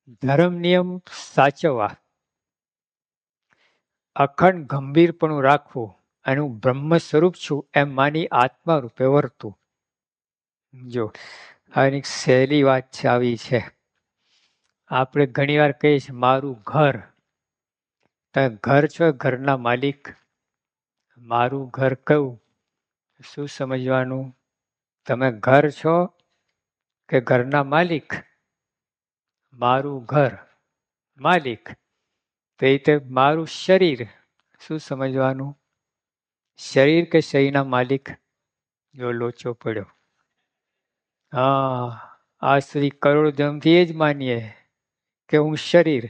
ધર્મ નિયમ સાચવવા, અખંડ ગંભીરપણું રાખવું અને હું બ્રહ્મ સ્વરૂપ છું એમ માની આત્મા રૂપે વર્તું. જો આની સહેલી વાત છે, આવી છે. આપણે ઘણી વાર કહીએ છીએ મારું ઘર. તમે ઘર છો, ઘરના માલિક. મારું ઘર કયું? શું સમજવાનું? તમે ઘર છો કે ઘરના માલિક? મારું ઘર માલિક. તો એ રીતે મારું શરીર, શું સમજવાનું? શરીર કે શરીરના માલિક? જો લોચો પડ્યો. હા, આજ સુધી કરોડ જન્મથી એ જ માનીએ કે હું શરીર,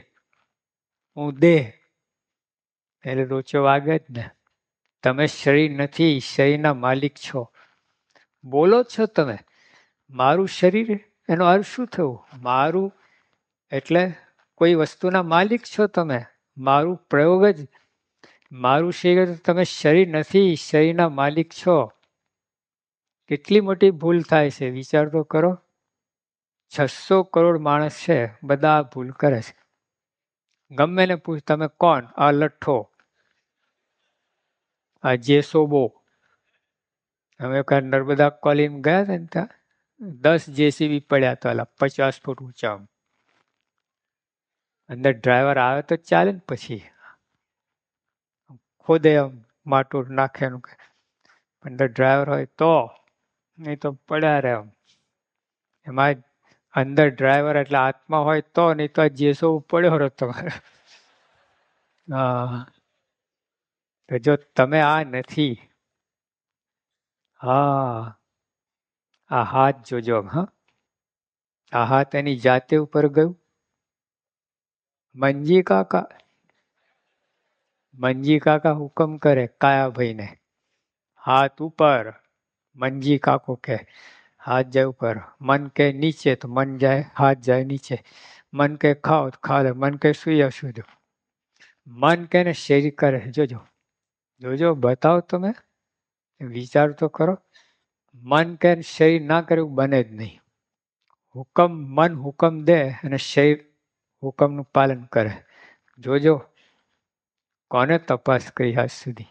હું દેહ. એટલે લોચો વાગે જ ને. તમે શરીર નથી, શરીરના માલિક છો. બોલો છો તમે મારું શરીર, એનો અર્થ શું થયું? મારું એટલે કોઈ વસ્તુના માલિક છો તમે. મારું પ્રયોગ જ મારું શરીર. તમે શરીર નથી, શરીરના માલિક છો. કેટલી મોટી ભૂલ થાય છે, વિચાર તો કરો. 600 કરોડ માણસ છે, બધા ભૂલ કરે છે. ગમે ને પૂછ, તમે કોણ? આ લઠ્ઠો, આ જેસોબો. અમે કાલ નર્મદા કોલેજ ગયા હતા ને, ત્યાં 10 જેસીબી પડ્યા હતા, 50 ફૂટ ઊંચા. અંદર ડ્રાઈવર આવે તો ચાલે ને, પછી ખોદે માટું નાખે. અંદર ડ્રાઈવર હોય તો, નહીં તો પડ્યા રહે. એમાં અંદર ડ્રાઈવર એટલે આત્મા હોય તો, નહીં તો જેસો પડ્યો રહો તમારે. હા, તો જો તમે આ નથી. હા, આ હાથ જોજો. હા, આ હાથ એની જાતે ઉપર ગયું. મંજી કાકા હુકમ કરે કાયાભાઈને, હાથ ઉપર. મંજી કાકો કે હાથ જાય ઉપર. મન કે નીચે તો મન જાય, હાથ જાય નીચે. મન કે ખાઓ તો ખાઓ, મન કે સુઈ સુજો. મન કે ને શરીર કરે. જોજો જોજો, બતાવો તમે, વિચાર તો કરો. મન કે શરીર ના કરે એવું બને જ નહીં. હુકમ, મન હુકમ દે અને શરીર હુકમનું પાલન કરે. જોજો કોને તપાસ કરી આજ સુધી?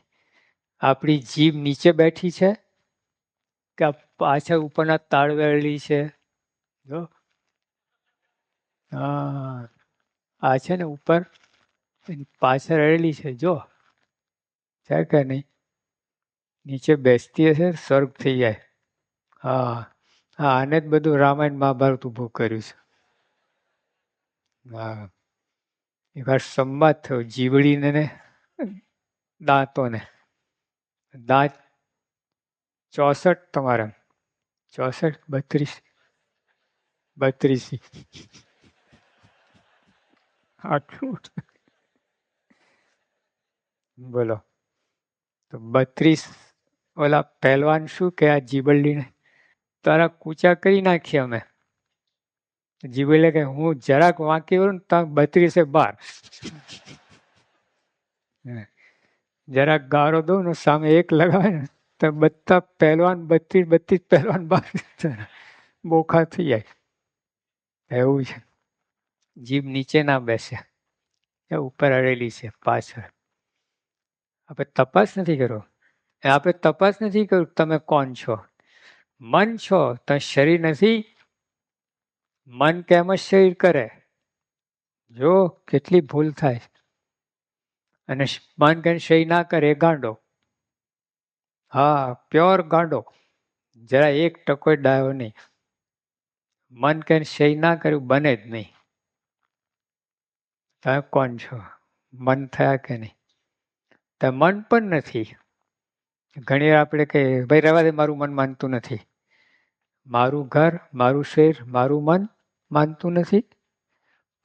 આપણી જીભ નીચે બેઠી છે કે પાછળ ઉપરના તાળવેલી છે? જો હા, આ છે ને ઉપર પાછળ રહેલી છે. જો છે કે નહીં? નીચે બેસતી હશે, સ્વર્ગ થઈ જાય. હા, હા, આને જ બધું રામાયણ મહાભારત ઉભું કર્યું છે. હા, એક વાર સંવાદ થયો જીવડીને ને દાંતોને. દાંત 64 તમારે, 64, 32 આટલું બોલો. તો 32 ઓલા પહેલવાન શું કે આ જીબરડીને તારા કૂચા કરી નાખીએ અમે. જીબરડી કે હું જરાક વાંકી વળું ને તો 32 બાર. જરાક ગારો દઉં ને સામે એક લગાવે ને તો બધા પહેલવાન 32 પહેલવાન બાર બોખા થઈ જાય. એવું છે. જીભ નીચે ના બેસે, એ ઉપર અડેલી છે પાછળ. આપણે તપાસ નથી કરો. આપણે તપાસ નથી કર્યું તમે કોણ છો. મન છો તો શરીર નથી. મન કેમ જ શરીર કરે. જો કેટલી ભૂલ થાય. અને મન કે શરીર ના કરે ગાંડો. હા, પ્યોર ગાંડો. જરા 1% ડાયો નહીં. મન કે શરીર ના કર્યું બને જ નહીં. તમે કોણ છો? મન થયા કે નહીં? તો મન પણ નથી. ઘણી વાર આપણે કહીએ ભાઈ રહેવા દે, મારું મન માનતું નથી. મારું ઘર, મારું શરીર, મારું મન માનતું નથી.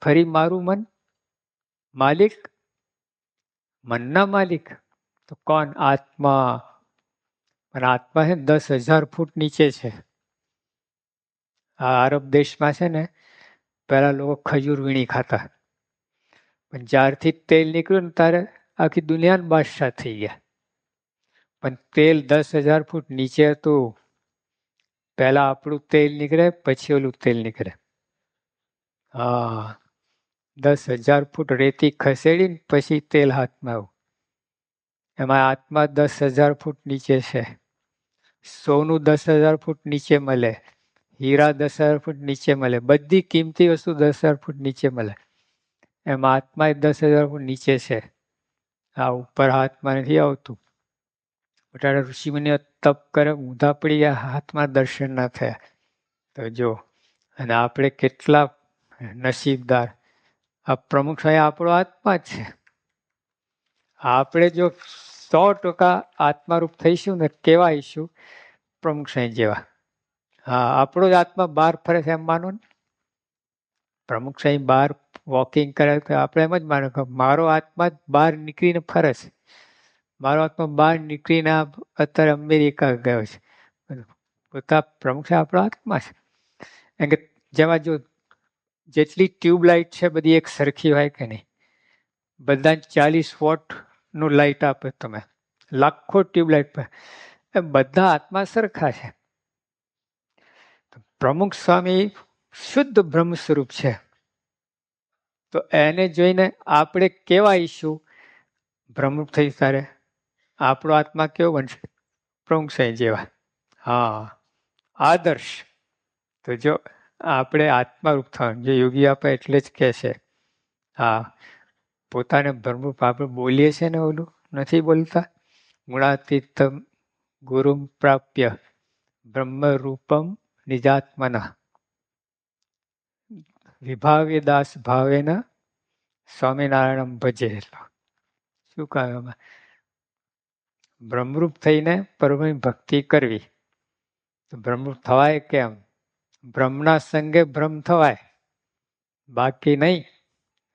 ફરી મારું મન માલિક. મનના માલિક તો કોણ? આત્મા. અને આત્મા છે 10,000 ફૂટ નીચે છે. આ અરબ દેશમાં છે ને, પેલા લોકો ખજૂર વીણી ખાતા, પણ જ્યારથી તેલ નીકળ્યું ને ત્યારે આખી દુનિયાના બાદશાહ થઈ ગયા. પણ તેલ 10,000 ફૂટ નીચે હતું. પહેલા આપણું તેલ નીકળે, પછી ઓલું તેલ નીકળે. હા, 10,000 ફૂટ રેતી ખસેડીને પછી તેલ હાથમાં આવ્યું. એમાં આત્મા 10,000 ફૂટ નીચે છે. સોનું 10,000 ફૂટ નીચે મળે, હીરા 10,000 ફૂટ નીચે મળે, બધી કિંમતી વસ્તુ 10,000 ફૂટ નીચે મળે. એમાં આત્મા 10,000 ફૂટ નીચે છે. આ ઉપર હાથમાં નથી આવતું. ઋષિમુનિઓ તપ કરે, ઊંધા પડી ગયા, હાથમાં દર્શન ના થયા. તો જો, અને આપણે કેટલા નસીબદાર. આ પ્રમુખ સ્વામી આપણો આત્મા જ છે. આપણે જો 100% આત્મારૂપ થઈશું ને, કહેવાયશું પ્રમુખ સ્વામી જેવા. હા, આપણો જ આત્મા બહાર ફરે છે એમ માનો ને. પ્રમુખ સ્વામી બહાર વોકિંગ કરે તો આપણે એમ જ માનો કે મારો આત્મા જ બહાર નીકળીને ફરે છે. મારો આત્મા બહાર નીકળીને અત્યારે અમેરિકા ગયો છે. પોતા પ્રમુખ સ્વામી આપણો આત્મા છે. એમ કે જેમાં જો જેટલી ટ્યુબલાઇટ છે બધી એક સરખી હોય કે નહીં. બધા 40 વોટનું લાઇટ આપે તમે, લાખો ટ્યુબલાઇટ પર, એ બધા આત્મા સરખા છે. પ્રમુખ સ્વામી શુદ્ધ બ્રહ્મ સ્વરૂપ છે. તો એને જોઈને આપણે કહેવાયશું બ્રહ્મરૂપ થઈ ત્યારે આપણો આત્મા કેવો બનશે? પ્રમુખ સ્વામી જેવા. હા, આદર્શ. તો જો આપણે આત્મારૂપ થવાનું, જે યોગી આપે એટલે જ કહે છે. હા, પોતાને બ્રહ્મરૂપ આપણે બોલીએ છીએ ને, ઓલું નથી બોલતા, ગુણાતીતમ ગુરુમ પ્રાપ્ય બ્રહ્મરૂપમ નિજાત્મના વિભાવ્ય દાસ ભાવેન સ્વામિનારાયણ ભજે. શું કહ્યું? બ્રહ્મરૂપ થઈને પરમની ભક્તિ કરવી. બ્રહ્મરૂપ થવાય કેમ? બ્રહ્મના સંગે બ્રહ્મ થવાય, બાકી નહીં.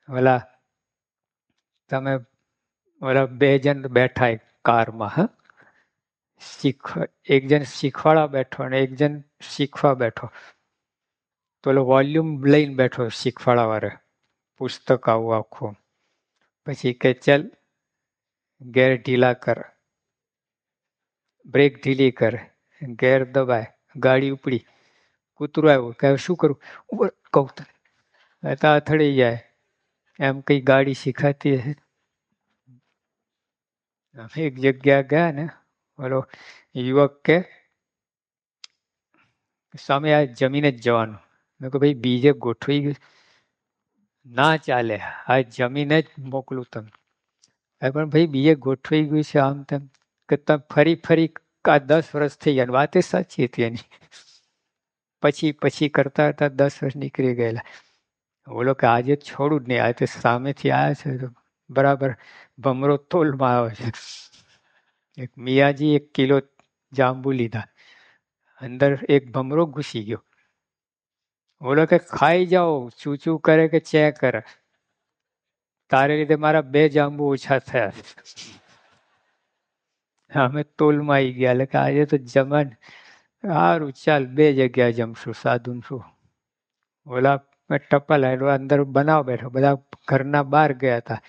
ઓલા તમે ઓલા 2 જણ બેઠા કારમાં, હ, એક જણ શીખવાડવા બેઠો અને એક જણ શીખવા બેઠો. તો ઓલો વોલ્યુમ લઈને બેઠો શીખવાડવા વાળો, પુસ્તક આવું આખું. પછી કે ચલ ગેર ઢીલા કર, બ્રેક ઢીલી કર, ગેર દબાય, ગાડી ઉપડી, કૂતરું આવ્યું કે શું કરું? ઉપર કહું તો અથડી જાય. એમ કઈ ગાડી શીખાતી હશે. એક જગ્યા ગયા ને, બોલો યુવક કે સ્વામી આ જમીને જ જવાનું. મેં કહું ભાઈ બીજે ગોઠવી ગયું ના ચાલે, આ જમીને જ મોકલું તમને. પણ ભાઈ બીજે ગોઠવાઈ ગયું છે આમ તેમ, કે તમે ફરી આ 10 વર્ષ થઈ ગયા. વાત એ સાચી હતી એની. પછી કરતા 10 વર્ષ નીકળી ગયેલા. બોલો કે આજે છોડું જ નહીં, આજે સામેથી આવ્યા છે બરાબર ભમરો તોલમાં આવે છે. એક મિયાજી 1 કિલો જાંબુ લીધા, અંદર એક ભમરો ઘૂસી ગયો. બોલો કે ખાઈ જાઓ, ચૂચું કરે કે ચે કરે, તારે લીધે મારા 2 જાંબુ ઓછા થયા. અમે તોલમાં આવી ગયા. એટલે કે આજે તો જમન સારું, ચાલ 2 જગ્યાએ જમશું, સાધુન શું. ઓલા ટપ્પા લાવ્યો, અંદર બનાવ બેઠો, બધા ઘરના બહાર ગયા હતા,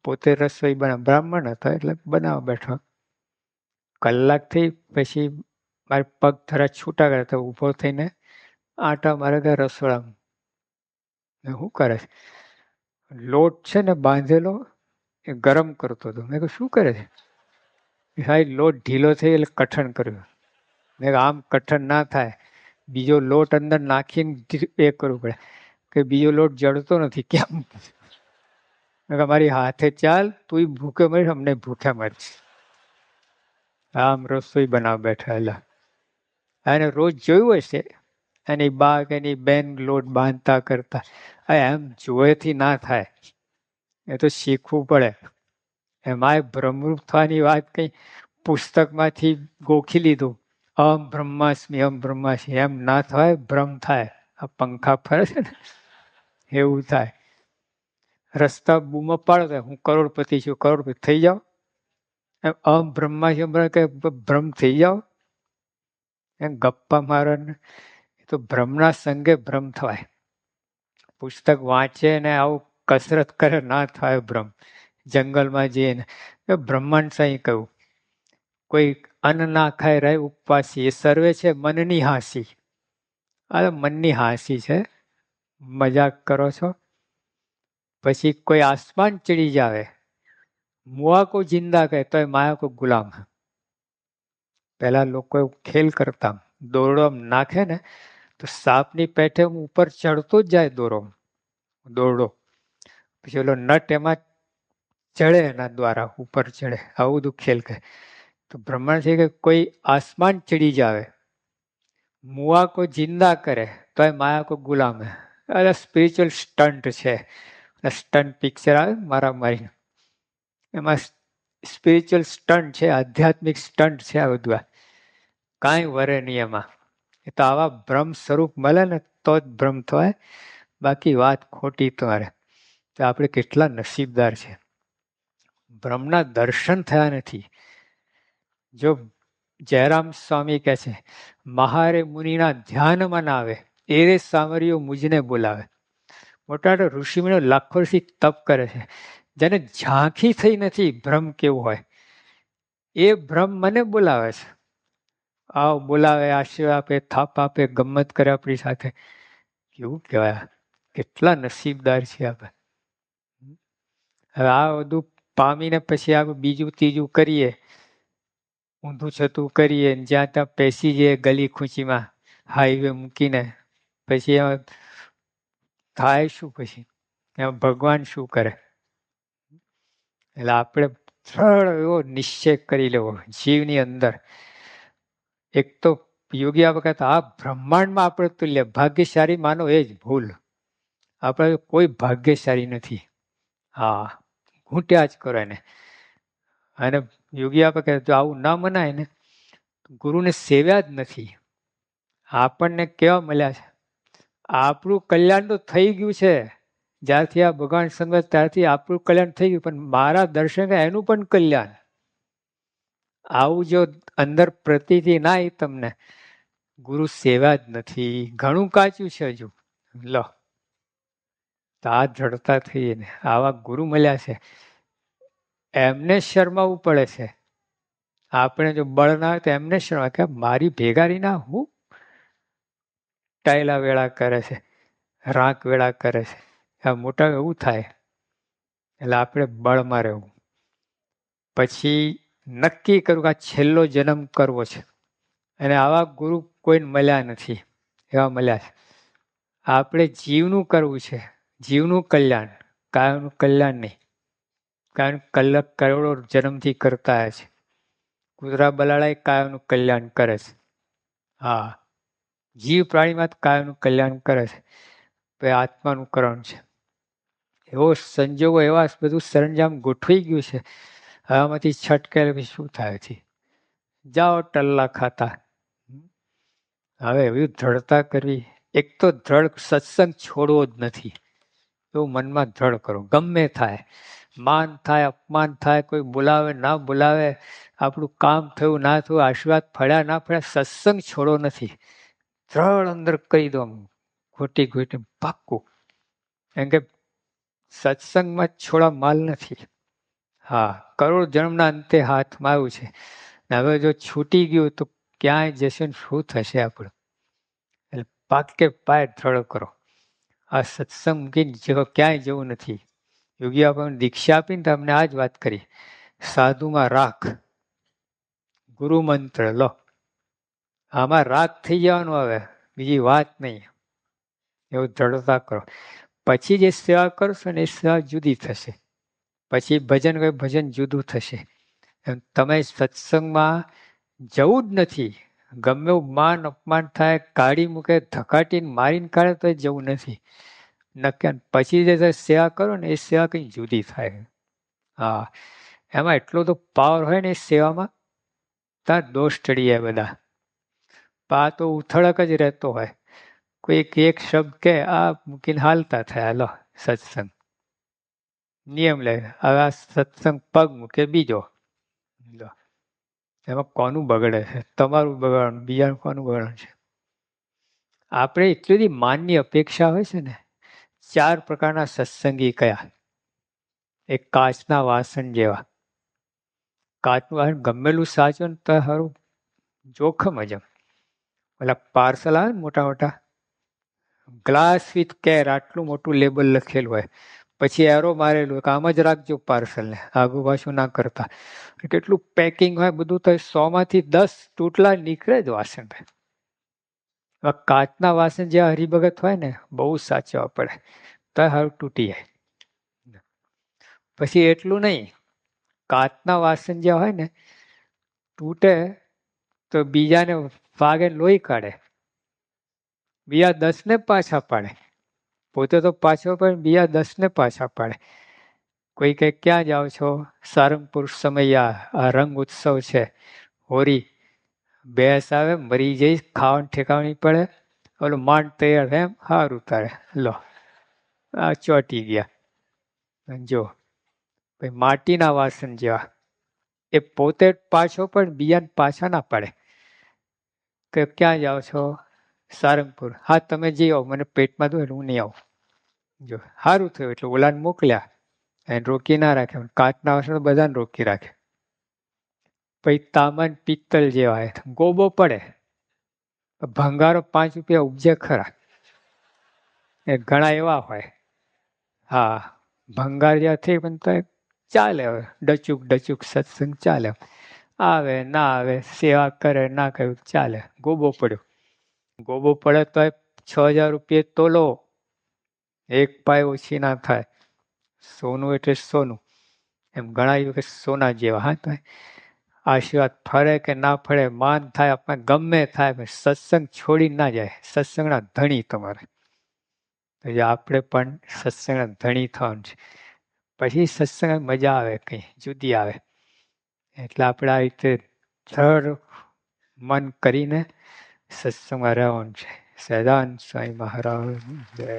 પોતે રસોઈ બ્રાહ્મણ હતો એટલે બનાવ બેઠો. કલાકથી પછી મારે પગ થોડા છૂટા ગયા તો ઊભો થઈને આટા મારે ગયા રસોડામાં. શું કરે છે? લોટ છે ને બાંધેલો એ ગરમ કરતો હતો. મેં કહ્યું શું કરે છે? સાહેબ લોટ ઢીલો થઈ એટલે કઠણ કર્યું. મેં આમ કઠણ ના થાય, બીજો લોટ અંદર નાખીને એ કરવું પડે. કે બીજો લોટ જડતો નથી કેમ? મારી હાથે ચાલ, તું ભૂખે મરીશ, અમને ભૂખ્યા મરીશ. આમ રસોઈ બનાવ બેઠા. એને રોજ જોયું હશે એની બા કે એની બેન લોટ બાંધતા કરતા. એમ જોયેથી ના થાય, એ તો શીખવું પડે. એમાંય બ્રહ્મરૂપ થવાની વાત કઈ પુસ્તકમાંથી ગોખી લીધું. અહમ બ્રહ્માસ્મિ, અહમ બ્રહ્માસ્મિ, એમ ના થાય, ભ્રમ થાય. આ પંખા ફરે છે ને એવું થાય. રસ્તા બૂમો પાડો, હું કરોડપતિ છું, કરોડપતિ થઈ જાઓ. એમ અહમ બ્રહ્માસ્મિ કે ભ્રમ થઈ જાઓ. એમ ગપ્પા મારો ને, તો ભ્રમના સંગે ભ્રમ થવાય. પુસ્તક વાંચે ને આવું કસરત કરે ના થાય ભ્રમ. જંગલમાં જઈને બ્રહ્માંડ સાંઈ કહ્યું, કોઈ અન્ન ના ખાય રહે ઉપવાસી, એ સર્વે છે મનની હાંસી. આ મનની હાંસી છે, મજાક કરો છો. પછી કોઈ આસમાન ચડી જાવે, મુઆ કો જિંદા કહે તો માયા કો ગુલામ. પેલા લોકો ખેલ કરતા, દોરડો નાખે ને તો સાપની પેઠે ઉપર ચડતો જ જાય દોરડો, પછી ઓલો નટ એમાં ચડે, એના દ્વારા ઉપર ચડે. આવું બધું ખેલ કહે. તો બ્રહ્માંડ છે કે કોઈ આસમાન ચડી જાવે, મુઆ કો જિંદા કરે તો માયા કો ગુલામ હે. અરે સ્પિરિચ્યુઅલ સ્ટન્ટ છે. સ્ટન્ટ પિક્ચર આવે મારા મારી, એમાં સ્પિરિચ્યુઅલ સ્ટન્ટ છે, આધ્યાત્મિક સ્ટન્ટ છે. આ બધું કાંઈ વરે નહીં એમાં. એ તો આવા બ્રહ્મ સ્વરૂપ મળે ને તો જ બ્રહ્મ થાય, બાકી વાત ખોટી તમારે. તો આપણે કેટલા નસીબદાર છે. બ્રહ્મના દર્શન થયા નથી. જો જયરામ સ્વામી કહે છે, મહારે મુનિના ધ્યાનમાં ના આવે, એરે સામરીઓ મુજને બોલાવે. મોટા મોટા ઋષિમુનિઓ લાખો વર્ષથી તપ કરે છે, જેને ઝાંખી થઈ નથી બ્રહ્મ કેવું હોય, એ બ્રહ્મ મને બોલાવે છે. આવ બોલાવે, આશીર્વાદ આપે, થાપ આપે, ગમ્મત કરે આપણી સાથે. કેવું કહેવાય, કેટલા નસીબદાર છે આપણે. હવે આ બધું પામીને પછી આપણે બીજું ત્રીજું કરીએ, ઊંધું છતું કરીએ, જ્યાં ત્યાં પેસી જઈએ ગલી ખૂંચીમાં, હાઈવે મૂકીને, પછી એમાં થાય શું? પછી એમાં ભગવાન શું કરે? એટલે આપણે સરળ એવો નિશ્ચય કરી લેવો જીવની અંદર. એક તો યોગી આ વખત આ બ્રહ્માંડમાં આપણે તુલ્ય ભાગ્યશાળી માનો એ જ ભૂલ. આપણે કોઈ ભાગ્યશાળી નથી. હા, ઘૂંટ્યા જ કરો એને. અને યોગી આપે કે જો આવું ના મનાય ને, ગુરુને સેવ્યા જ નથી. આપણને કેવા મળ્યા છે? આપણું કલ્યાણ તો થઈ ગયું છે. જ્યારથી આ ભગવાન સંગત ત્યારથી આપણું કલ્યાણ થઈ ગયું, પણ મારા દર્શન એનું પણ કલ્યાણ. આવું જો અંદર પ્રતીતિ ના આવી તમને, ગુરુ સેવા જ નથી, ઘણું કાચું છે હજુ. લો તો આ જડતા થઈએ ને, આવા ગુરુ મળ્યા છે, એમને શરમાવું પડે છે. આપણે જો બળ ના હોય તો એમને શરમા કે મારી ભેગારી ના હું ટાયલા વેળા કરે છે, રાંક વેળા કરે છે. આ મોટા એવું થાય. એટલે આપણે બળમાં રહેવું. પછી નક્કી કરવું કે આ છેલ્લો જન્મ કરવો છે. અને આવા ગુરુ કોઈને મળ્યા નથી, એવા મળ્યા છે. આપણે જીવનું કરવું છે, જીવનું કલ્યાણ, કાયનું કલ્યાણ નહીં. કારણ કરોડો જન્મથી કરતા છે. કૂતરા બલાડા કાયનું કલ્યાણ કરે છે. હા, જીવ પ્રાણીમાં કાયનું કલ્યાણ કરે છે. પછી આત્માનું કરણ છે. એવો સંજોગો, એવા બધું સરંજામ ગોઠવાઈ ગયું છે. આમાંથી છટકે પછી શું થાય છે? જાઓ ટલ્લા ખાતા. હવે એવી દ્રઢતા કરવી. એક તો દ્રઢ સત્સંગ છોડવો જ નથી, એવું મનમાં દ્રઢ કરો. ગમે થાય, માન થાય, અપમાન થાય, કોઈ બોલાવે ના બોલાવે, આપણું કામ થયું ના થયું, આશીર્વાદ ફળ્યા ના ફળ્યા, સત્સંગ છોડો નથી. દ્રઢ અંદર કહી દો, ખોટી ખોટી પાક્કું. એમ કે સત્સંગમાં છોડા માલ નથી. હા, કરોડ જન્મના અંતે હાથમાં આવ્યું છે. હવે જો છૂટી ગયું તો ક્યાંય જશે ને શું થશે આપણું? એટલે પાકે પાય દ્રઢ કરો. આ સત્સંગ મૂકીને ક્યાંય જવું નથી. યોગી આપણને દીક્ષા આપીને તમને આ જ વાત કરી, સાધુમાં રાખ, ગુરુ મંત્ર લો. આમાં રાગ થઈ જવાનું, હવે બીજી વાત નહીં. એવું દ્રઢતા કરો. પછી જે સેવા કરશો ને એ સેવા જુદી થશે. પછી ભજન કોઈ ભજન જુદું થશે. એમ તમે સત્સંગમાં જવું જ નથી. ગમે એવું માન અપમાન થાય, કાઢી મૂકે, ધકાટીને મારીને કાઢે તો જવું નથી. નક્કી. પછી જે સેવા કરો ને એ સેવા કંઈ જુદી થાય. હા, એમાં એટલો તો પાવર હોય ને એ સેવામાં, ત્યાં દોષ ચડી જાય બધા. પા તો ઉથળક જ રહેતો હોય. કોઈક એક શબ્દ કે આ મૂકીને હાલતા થયા. લો સત્સંગ નિયમ લે. હવે આ સત્સંગ પગ મૂકે બીજો. લો એમાં કોનું બગડે છે? તમારું બગાડવાનું, બીજાનું કોનું બગાડવાનું છે? આપણે એટલી બધી માનની અપેક્ષા હોય છે ને. 4 પ્રકારના સત્સંગી કયા? એક કાચના વાસણ જેવા. કાચનું વાસણ ગમેલું સાચો ને તો સારું જોખમ જ. પેલા પાર્સલ આવે ને મોટા મોટા, ગ્લાસ વિથ કેર, આટલું મોટું લેબલ લખેલું હોય, પછી એરો મારેલું કે આમ જ રાખજો પાર્સલને, આગુ પાછું ના કરતા. કેટલું પેકિંગ હોય બધું, તો 100માંથી 10 તૂટલા નીકળે જ વાસણ. કાચના વાસણ જે હરિભગત હોય ને બહુ સાચવવા પડે, તો હારું તૂટી જાય. પછી એટલું નહીં, કાચના વાસણ જે હોય ને તૂટે તો બીજાને વાગે લોહી કાઢે, બીજા 10ને પાછા પાડે. પોતે તો પાછો પણ બીજા 10ને પાછા પાડે. કોઈ કે ક્યાં જાઓ છો? સારંગપુર સમૈયા, આ રંગ ઉત્સવ છે, હોરી, ભેંસ આવે મરી જઈ, ખાવાનું ઠેકાણી પડે, ઓલું માંડ તૈયાર એમ સારું તારે લો આ ચોટી ગયા. જો ભાઈ માટીના વાસણ જેવા, એ પોતે પાછો પણ બીજાને પાછા ના પાડે. કે ક્યાં જાઓ છો? સારંગપુર. હા તમે જઈ આવો, મને પેટમાં દો હું નહીં આવું. જો સારું થયું એટલે ઓલાને મોકલ્યા, એને રોકી ના રાખે. કાચના વાસણ બધાને રોકી રાખે. પછી તાંબા પિત્તલ જેવા ગોબો પડે, ભંગારો 5 રૂપિયા ઉપજે ખરા, એ ઘણા એવા હોય. હા ભંગાર જેવા થઈ પણ તો ચાલે, હવે ડચુક સત્સંગ ચાલે, આવે ના આવે, સેવા કરે ના કરે ચાલે. ગોબો પડ્યો, ગોબો પડે તો 6,000 રૂપિયા તોલો, એક પાય ઓછી ના થાય. સોનું એટલે સોનું, એમ ઘણા યુગ સોના જેવા. હા તો આશીર્વાદ ફરે કે ના ફરે, માન થાય આપણે ગમે થાય, સત્સંગ છોડી ના જાય. સત્સંગના ધણી તમારે, આપણે પણ સત્સંગના ધણી થવાનું છે. પછી સત્સંગ મજા આવે, કઈ જુદી આવે. એટલે આપણે આ રીતે દ્રઢ મન કરીને સત્સંગમાં રહેવાનું છે. સદાનંદ સ્વામી મહારાજ જય.